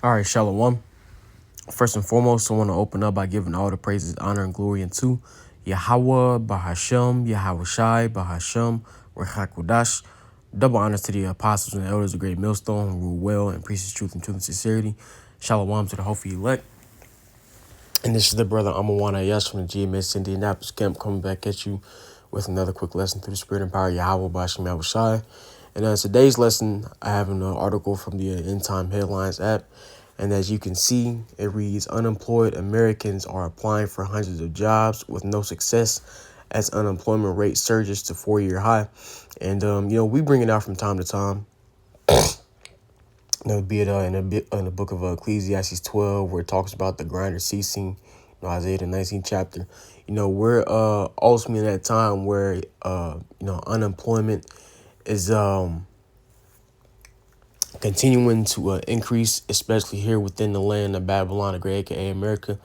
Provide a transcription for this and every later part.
All right, Shalom. First and foremost, I want to open up by giving all the praises, honor, and glory unto Yahweh, Bahashem, Yahweh Shai, Bahashem, Rechakudash. Double honors to the apostles and elders of Great Millstone who rule well and preach truth and sincerity. Shalom to the hopefully elect. And this is the brother Amawana Yes from the GMS Indianapolis camp coming back at you with another quick lesson through the spirit and power of Yahweh, Bahashem, Yahweh Shai. And today's lesson, I have an article from the End Time Headlines app. And as you can see, it reads, unemployed Americans are applying for hundreds of jobs with no success as unemployment rate surges to 4-year high. And, we bring it out from time to time. Be it in the book of Ecclesiastes 12, where it talks about the grinder ceasing, Isaiah the 19th chapter. We're ultimately in that time where, unemployment is continuing to increase, especially here within the land of Babylon the Great, aka America.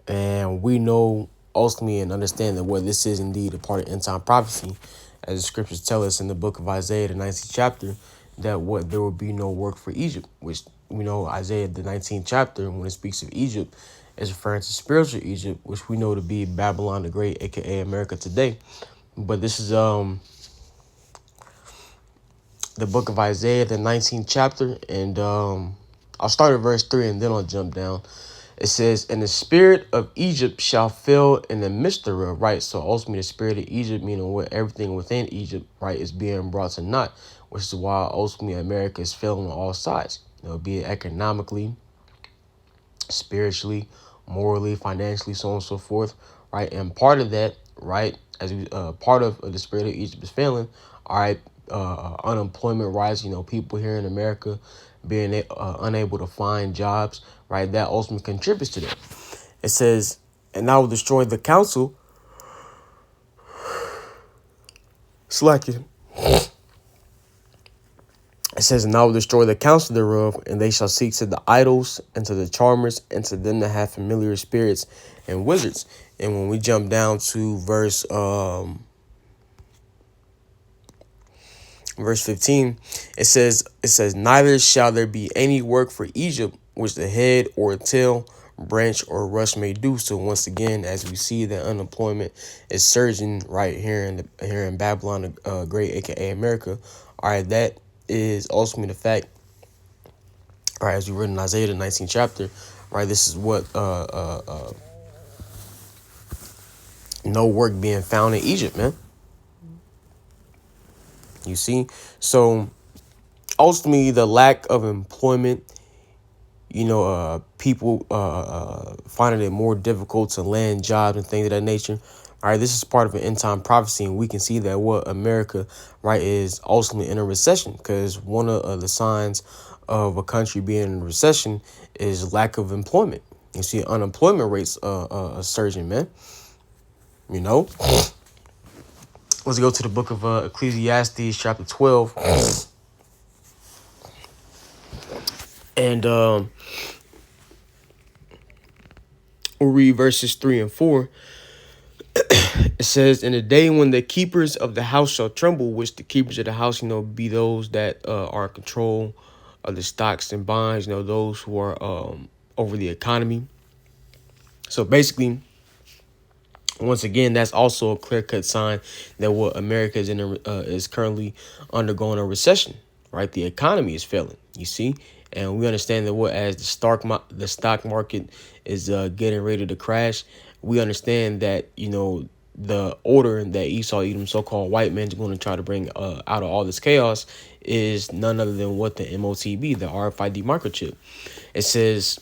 And we know ultimately and understand that what this is indeed a part of end time prophecy, as the scriptures tell us in the book of Isaiah, the 19th chapter, that what there will be no work for Egypt, which we know Isaiah, the 19th chapter, when it speaks of Egypt, is referring to spiritual Egypt, which we know to be Babylon the Great, aka America today. But this is the book of Isaiah, the 19th chapter, and I'll start at verse 3 and then I'll jump down. It says, and the spirit of Egypt shall fail in the midst thereof, right? So ultimately the spirit of Egypt, meaning what everything within Egypt, right, is being brought to naught, which is why ultimately America is failing on all sides, be it economically, spiritually, morally, financially, so on and so forth, right? And part of that, right, as we part of the spirit of Egypt is failing, all right, unemployment rise, people here in America being unable to find jobs, right, that ultimately contributes to that. It says, and I will destroy the council, slacking. It says, and I will destroy the counsel thereof, and they shall seek to the idols, and to the charmers, and to them that have familiar spirits and wizards. And when we jump down to verse 15, it says, neither shall there be any work for Egypt, which the head or tail, branch or rush may do. So once again, as we see that unemployment is surging right here in Babylon, the Great, aka America. All right, that is ultimately the fact. All right, as we read in Isaiah the 19th chapter, right, this is what no work being found in Egypt, man. You see, so ultimately the lack of employment, people finding it more difficult to land jobs and things of that nature. All right, this is part of an end time prophecy, and we can see that what America, right, is ultimately in a recession, because one of the signs of a country being in a recession is lack of employment. You see, unemployment rates are surging, man. Let's go to the book of Ecclesiastes, chapter 12, and we'll read verses 3 and 4. It says, in the day when the keepers of the house shall tremble, which the keepers of the house, be those that are in control of the stocks and bonds, those who are over the economy. So basically, once again, that's also a clear-cut sign that what America is is currently undergoing a recession, right? The economy is failing, you see, and we understand that as the stock market is getting ready to crash, we understand that the order that Esau Edom, so-called white man, is going to try to bring out of all this chaos is none other than what the MOTB, the RFID microchip. It says,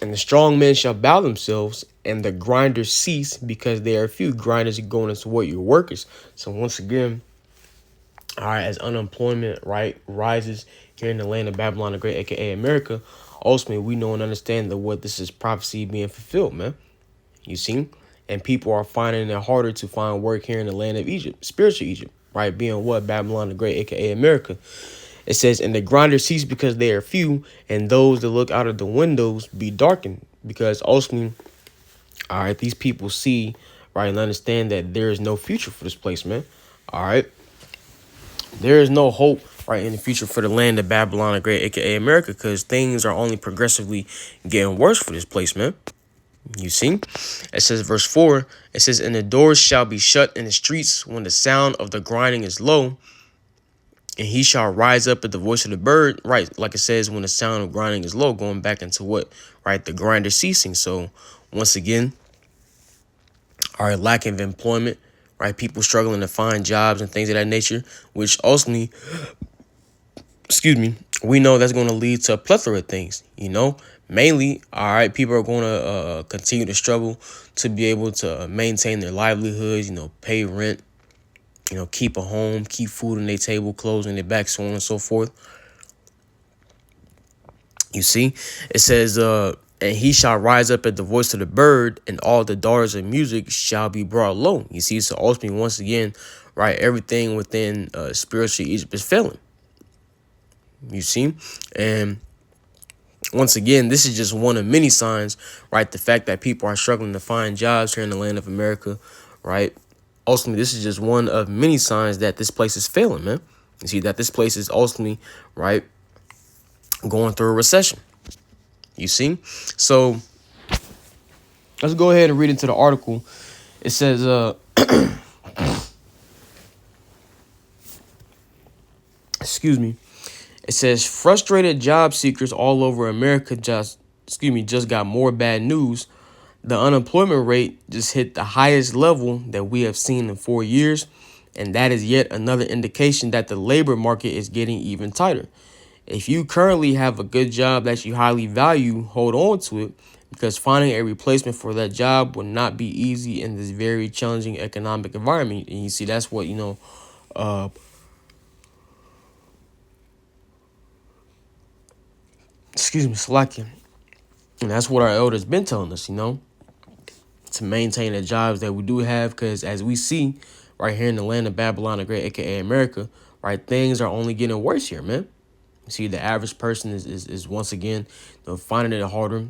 and the strong men shall bow themselves, and the grinders cease, because they are few. Grinders are going into what? Your workers. So once again, all right, as unemployment, right, rises here in the land of Babylon the Great, aka America, ultimately we know and understand that what this is prophecy being fulfilled, man. You see? And people are finding it harder to find work here in the land of Egypt, spiritual Egypt, right? Being what? Babylon the Great, aka America. It says, and the grinders cease because they are few, and those that look out of the windows be darkened. Because ultimately, all right, these people see, right, and understand that there is no future for this place, man. All right. There is no hope right, in the future for the land of Babylon the Great, aka America, because things are only progressively getting worse for this place, man. You see, it says verse 4, it says, and the doors shall be shut in the streets when the sound of the grinding is low, and he shall rise up at the voice of the bird, right? Like it says, when the sound of grinding is low, going back into what, right? The grinder ceasing. So once again, our lack of employment, right? People struggling to find jobs and things of that nature, which ultimately, we know that's going to lead to a plethora of things, mainly, all right, people are going to continue to struggle to be able to maintain their livelihoods, pay rent, keep a home, keep food on their table, clothes on their back, so on and so forth. You see, it says, and he shall rise up at the voice of the bird, and all the daughters of music shall be brought low. You see, so ultimately, once again, right, everything within spiritual Egypt is failing. You see, and once again, this is just one of many signs, right? The fact that people are struggling to find jobs here in the land of America, right? Ultimately, this is just one of many signs that this place is failing, man. You see that this place is ultimately, right, going through a recession. You see? So let's go ahead and read into the article. It says, excuse me. It says frustrated job seekers all over America just got more bad news. The unemployment rate just hit the highest level that we have seen in 4 years, and that is yet another indication that the labor market is getting even tighter. If you currently have a good job that you highly value, hold on to it, because finding a replacement for that job will not be easy in this very challenging economic environment. And you see, that's what, Slacking. And that's what our elders been telling us, to maintain the jobs that we do have, because as we see right here in the land of Babylon the Great, aka America, right, things are only getting worse here, man. You see, the average person is once again finding it harder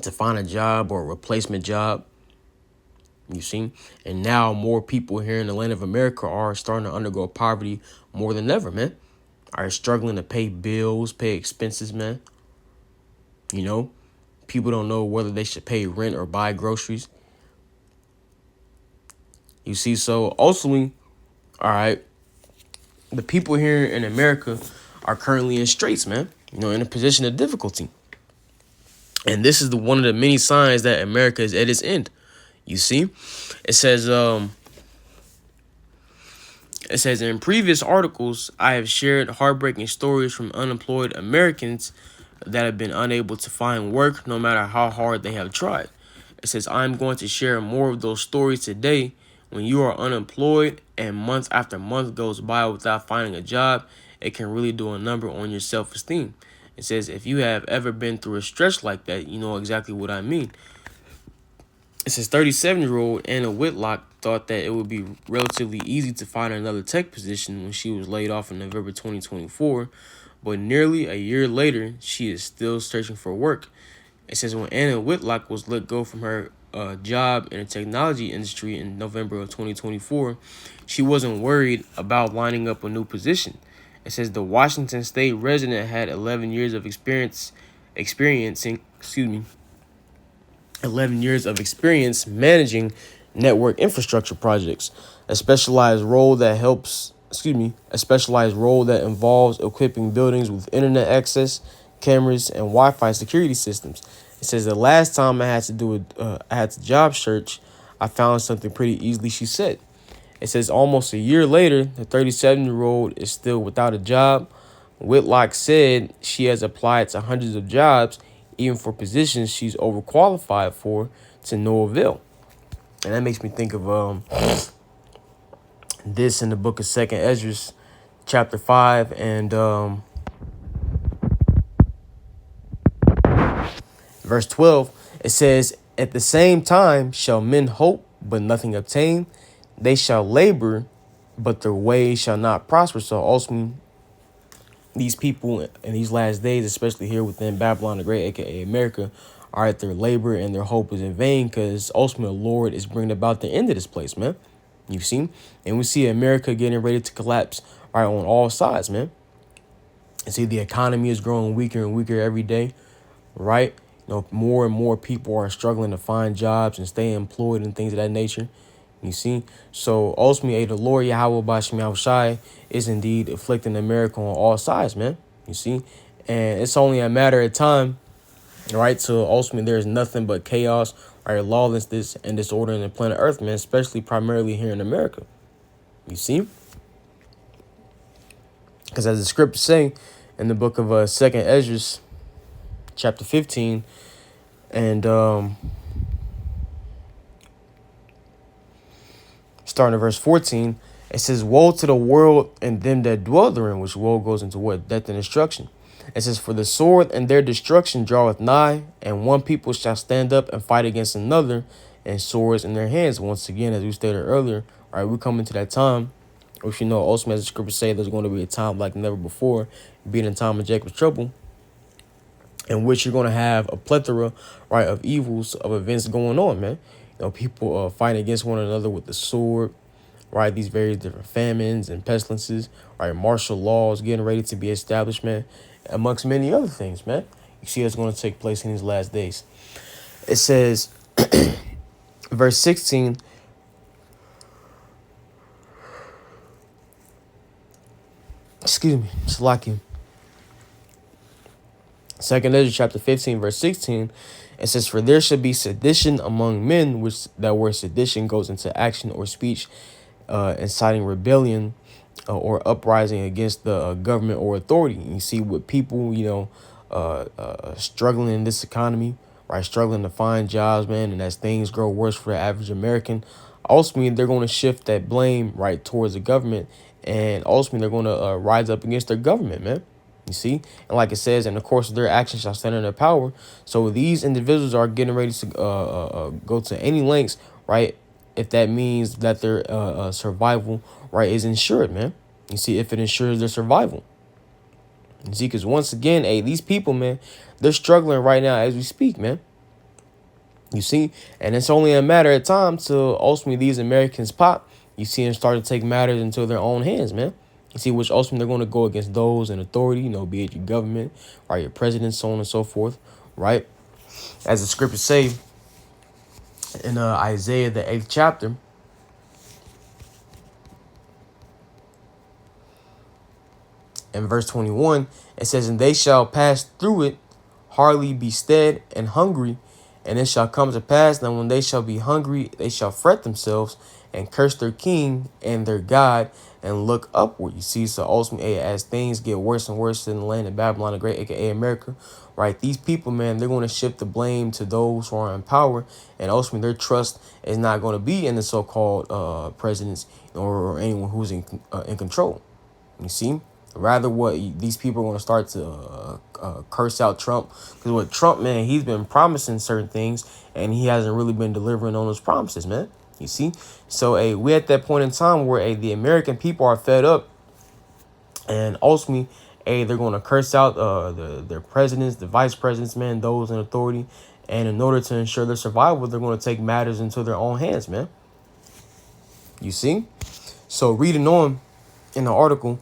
to find a job or a replacement job. You see, and now more people here in the land of America are starting to undergo poverty more than ever, man. Are struggling to pay bills, pay expenses, man. People don't know whether they should pay rent or buy groceries. You see, so ultimately, all right, the people here in America are currently in straits, man, in a position of difficulty. And this is one of the many signs that America is at its end. You see, it says, in previous articles, I have shared heartbreaking stories from unemployed Americans that have been unable to find work no matter how hard they have tried. It says, I'm going to share more of those stories today. When you are unemployed and month after month goes by without finding a job, it can really do a number on your self-esteem. It says, if you have ever been through a stretch like that, you know exactly what I mean. It says 37-year-old Anna Whitlock thought that it would be relatively easy to find another tech position when she was laid off in November 2024, but nearly a year later, she is still searching for work. It says when Anna Whitlock was let go from her job in the technology industry in November of 2024, she wasn't worried about lining up a new position. It says the Washington State resident had 11 years of experience managing network infrastructure projects, a specialized role that involves equipping buildings with internet access, cameras, and Wi-Fi security systems. It says the last time I had to job search, I found something pretty easily, she said. It says almost a year later, the 37-year-old is still without a job. Whitlock said she has applied to hundreds of jobs, even for positions she's overqualified for, to no avail. And that makes me think of this in the book of 2nd Ezra, chapter 5, and verse 12. It says, at the same time shall men hope, but nothing obtain. They shall labor, but their way shall not prosper. So ultimately, these people in these last days, especially here within Babylon the Great, aka America, are at their labor and their hope is in vain, because ultimately the Lord is bringing about the end of this place, man. You see? And we see America getting ready to collapse right, on all sides, man. And see, the economy is growing weaker and weaker every day, right? More and more people are struggling to find jobs and stay employed and things of that nature. You see? So ultimately, the Lord Yahweh Bashim Yahushai is indeed afflicting America on all sides, man. You see? And it's only a matter of time, right? So ultimately, there's nothing but chaos, right? Lawlessness and disorder in the planet Earth, man, especially primarily here in America. You see? Because as the scriptures say in the book of 2nd Esdras, chapter 15, and starting at verse 14, it says, "Woe to the world and them that dwell therein," which woe goes into what? Death and destruction. It says, "For the sword and their destruction draweth nigh, and one people shall stand up and fight against another, and swords in their hands." Once again, as we stated earlier, all right, we come into that time, which ultimately, as the scriptures say, there's going to be a time like never before, being in time of Jacob's trouble, in which you're going to have a plethora, right, of evils, of events going on, man. People fighting against one another with the sword, right? These various different famines and pestilences, right? Martial laws getting ready to be established, man, amongst many other things, man. You see what's going to take place in these last days. It says, verse 16, excuse me, Salakim. 2nd Ezra chapter 15, verse 16, it says, "For there should be sedition among men," which that word sedition goes into action or speech, inciting rebellion or uprising against the government or authority. And you see with people, struggling in this economy, right, struggling to find jobs, man, and as things grow worse for the average American, ultimately they're going to shift that blame right towards the government, and ultimately they're going to rise up against their government, man. You see, and like it says, "In the course of their actions shall stand in their power." So these individuals are getting ready to go to any lengths, right? If that means that their survival, right, is insured, man. You see, if it ensures their survival. You see, because once again, hey, these people, man, they're struggling right now as we speak, man. You see, and it's only a matter of time till ultimately these Americans pop. You see, and start to take matters into their own hands, man. You see, which ultimately they're going to go against those in authority, be it your government, right, your president, so on and so forth, right? As the scriptures say in Isaiah, the 8th chapter, in verse 21, it says, "And they shall pass through it, hardly be stead and hungry. And it shall come to pass that when they shall be hungry, they shall fret themselves and curse their king and their God and look upward." You see, so ultimately, as things get worse and worse in the land of Babylon the Great, aka America, right? These people, man, they're going to shift the blame to those who are in power, and ultimately their trust is not going to be in the so-called presidents or anyone who's in control. You see? Rather, what these people are going to start to curse out Trump, because with Trump, man, he's been promising certain things and he hasn't really been delivering on those promises, man. You see, so we're at that point in time where the American people are fed up, and ultimately, they're going to curse out their presidents, the vice presidents, man, those in authority, and in order to ensure their survival, they're going to take matters into their own hands, man. You see, so reading on in the article.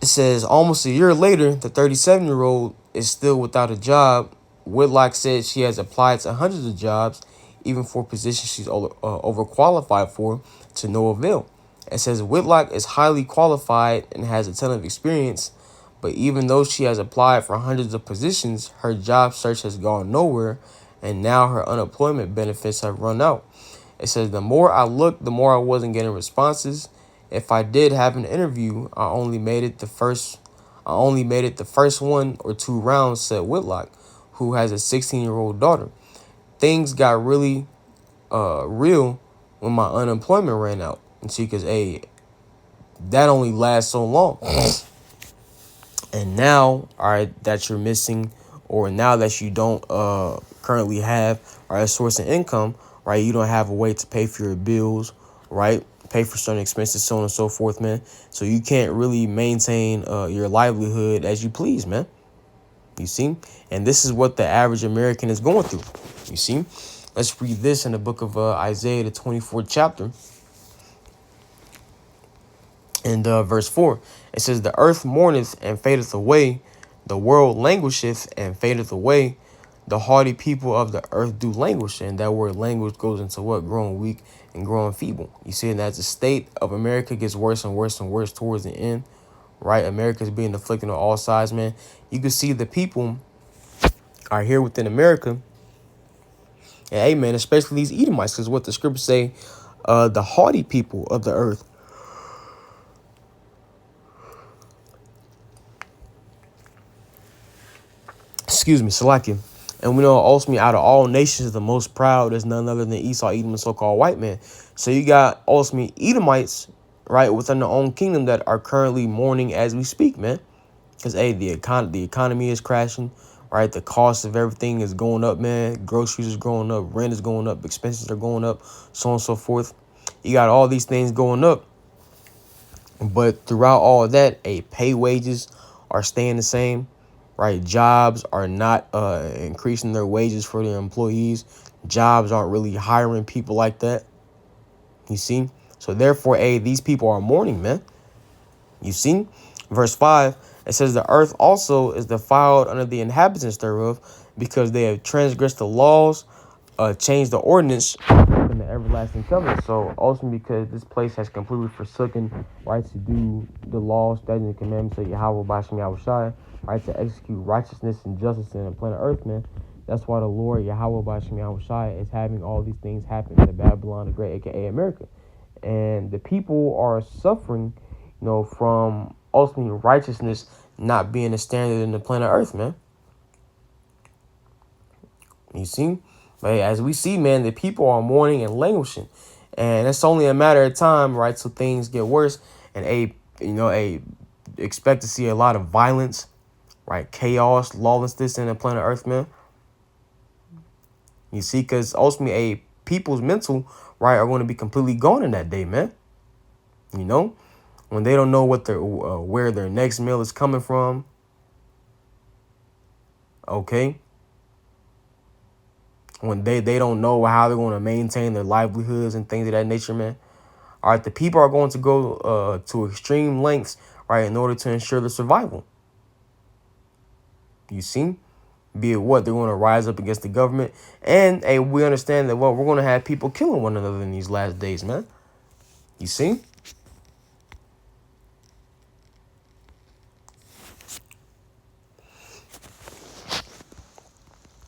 It says, almost a year later, the 37-year-old is still without a job. Whitlock said she has applied to hundreds of jobs, even for positions she's overqualified for, to no avail. It says Whitlock is highly qualified and has a ton of experience, but even though she has applied for hundreds of positions, her job search has gone nowhere, and now her unemployment benefits have run out. It says, "The more I looked, the more I wasn't getting responses. If I did have an interview, I only made it the first 1 or 2 rounds," said Whitlock, who has a 16-year-old daughter. "Things got really real when my unemployment ran out." And see, because that only lasts so long. And now, all right, that you're missing, or now that you don't currently have, a source of income, right? You don't have a way to pay for your bills, right? Pay for certain expenses, so on and so forth, man. So you can't really maintain your livelihood as you please, man. You see? And this is what the average American is going through. You see? Let's read this in the book of Isaiah, the 24th chapter. In verse 4, it says, "The earth mourneth and fadeth away, the world languisheth and fadeth away, the haughty people of the earth do languish." And that word language goes into what? Growing weak and growing feeble. You see, and as the state of America gets worse and worse and worse towards the end, right? America is being afflicted on all sides, man. You can see the people are here within America. And hey, man, especially these Edomites, because what the scriptures say, the haughty people of the earth. Excuse me, Salakia. And we know ultimately out of all nations, the most proud is none other than Esau, Edom, and so-called white man. So you got ultimately Edomites, right, within their own kingdom that are currently mourning as we speak, man. Because, hey, the economy is crashing, right? The cost of everything is going up, man. Groceries is going up, rent is going up, expenses are going up, so on and so forth. You got all these things going up. But throughout all of that, pay wages are staying the same, right? Jobs are not increasing their wages for their employees. Jobs aren't really hiring people like that. You see? So therefore, these people are mourning, man. You see? Verse 5, it says, "The earth also is defiled under the inhabitants thereof, because they have transgressed the laws, changed the ordinance, in the everlasting covenant." So ultimately, because this place has completely forsaken, right, to do the laws, statutes, and commandments of Yahweh Bashem Yahushai, right, to execute righteousness and justice in the planet earth, man. That's why the Lord Yahweh Bashem Yahushai is having all these things happen to Babylon the Great, aka America. And the people are suffering, from ultimately righteousness not being a standard in the planet earth, man. You see? But as we see, man, the people are mourning and languishing. And it's only a matter of time, right, till things get worse. And expect to see a lot of violence, right? Chaos, lawlessness in the planet earth, man. You see, because ultimately people's mental, right, are going to be completely gone in that day, man. When they don't know what their where their next meal is coming from. Okay. When they don't know how they're going to maintain their livelihoods and things of that nature, man. All right, the people are going to go to extreme lengths, right, in order to ensure their survival. You see? Be it what, they're going to rise up against the government. And we understand that, well, we're going to have people killing one another in these last days, man. You see?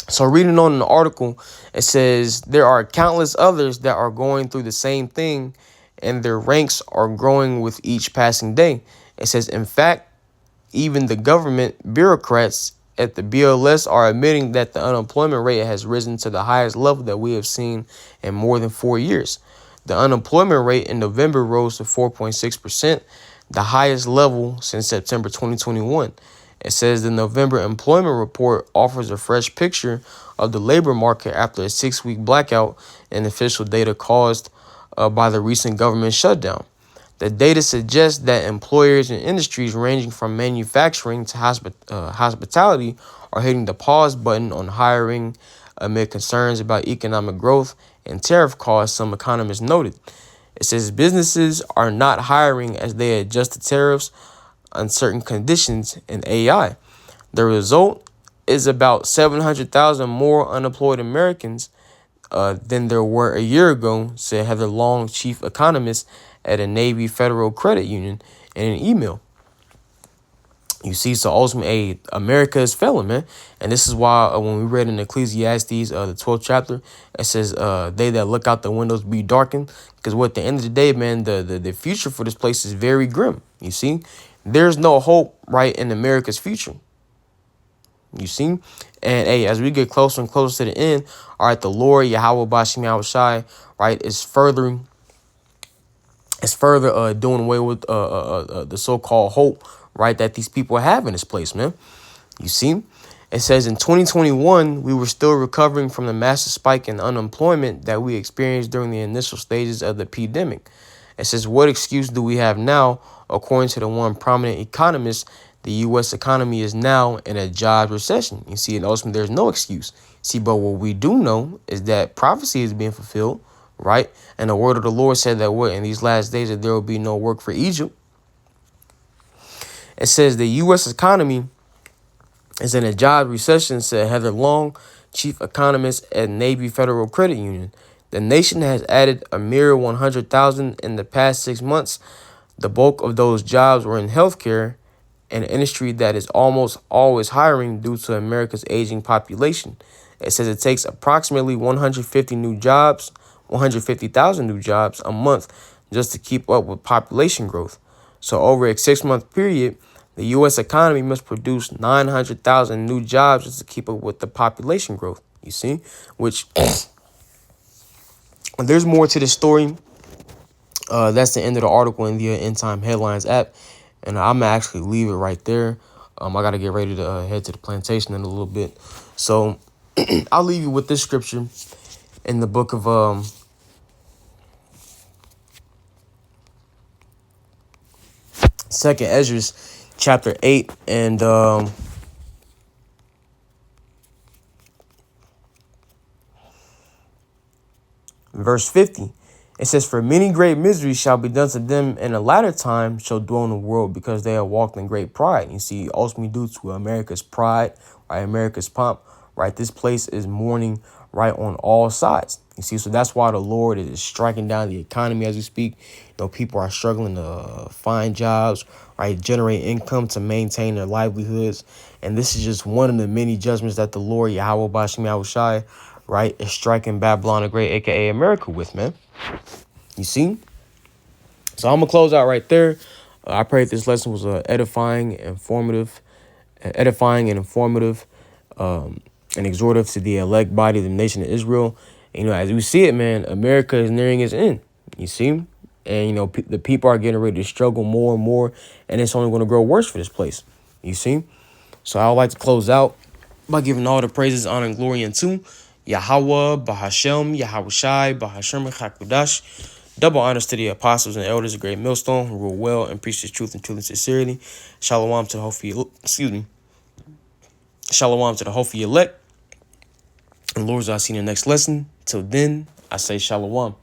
So reading on an article, it says there are countless others that are going through the same thing, and their ranks are growing with each passing day. It says, in fact, even the government bureaucrats at the BLS are admitting that the unemployment rate has risen to the highest level that we have seen in more than 4 years. The unemployment rate in November rose to 4.6%, the highest level since September 2021. It says the November employment report offers a fresh picture of the labor market after a 6-week blackout in official data caused by the recent government shutdown. The data suggests that employers in industries ranging from manufacturing to hospitality are hitting the pause button on hiring amid concerns about economic growth and tariff costs, some economists noted. It says businesses are not hiring as they adjust to tariffs, uncertain conditions, and AI. The result is about 700,000 more unemployed Americans than there were a year ago, said Heather Long, chief economist at a Navy Federal Credit Union, in an email. You see, so ultimately, America is failing, man. And this is why when we read in Ecclesiastes, the 12th chapter, it says, they that look out the windows be darkened. Because at the end of the day, man, the future for this place is very grim. You see, there's no hope, right, in America's future. You see? And as we get closer and closer to the end, all right, the Lord Yahweh Bashem Yahushai, right, is further doing away with the so-called hope, right, that these people have in this place, man. You see? It says in 2021, we were still recovering from the massive spike in unemployment that we experienced during the initial stages of the pandemic. It says, what excuse do we have now? According to the one prominent economist, the U.S. economy is now in a job recession. You see, and ultimately, there's no excuse. See, but what we do know is that prophecy is being fulfilled, right? And the word of the Lord said that what in these last days that there will be no work for Egypt. It says the U.S. economy is in a job recession, said Heather Long, chief economist at Navy Federal Credit Union. The nation has added a mere 100,000 in the past 6 months. The bulk of those jobs were in healthcare, an industry that is almost always hiring due to America's aging population. It says it takes approximately 150,000 new jobs a month just to keep up with population growth. So over a 6 month period, the U.S. economy must produce 900,000 new jobs just to keep up with the population growth. You see, which there's more to the story. That's the end of the article in the End Time Headlines app, and I'm gonna actually leave it right there. I gotta get ready to head to the plantation in a little bit, so I'll leave you with this scripture in the book of Second Ezra, chapter 8, and verse 50. It says, "For many great miseries shall be done to them in a latter time shall dwell in the world, because they have walked in great pride." You see, ultimately due to America's pride, right, America's pomp, right, this place is mourning right on all sides. You see, so that's why the Lord is striking down the economy as we speak. People are struggling to find jobs, right, generate income to maintain their livelihoods. And this is just one of the many judgments that the Lord, Yahweh Bashim Yahushai, right, is striking Babylon the Great, aka America, with, man. You see? So I'm gonna close out right there. I pray that this lesson was edifying and informative, and exhortive to the elect body of the nation of Israel. And, as we see it, man, America is nearing its end. You see? And, the people are getting ready to struggle more and more, and it's only going to grow worse for this place. You see? So I would like to close out by giving all the praises, honor, and glory unto Yahweh, Bahashem, Yahushai, Bahashem, Hakudash. Double honors to the apostles and elders of Great Millstone who rule well and preach the truth and sincerity. Shalom to the Shalom to the hopefully elect. And Lord, I'll see you in the next lesson. Till then, I say shalom.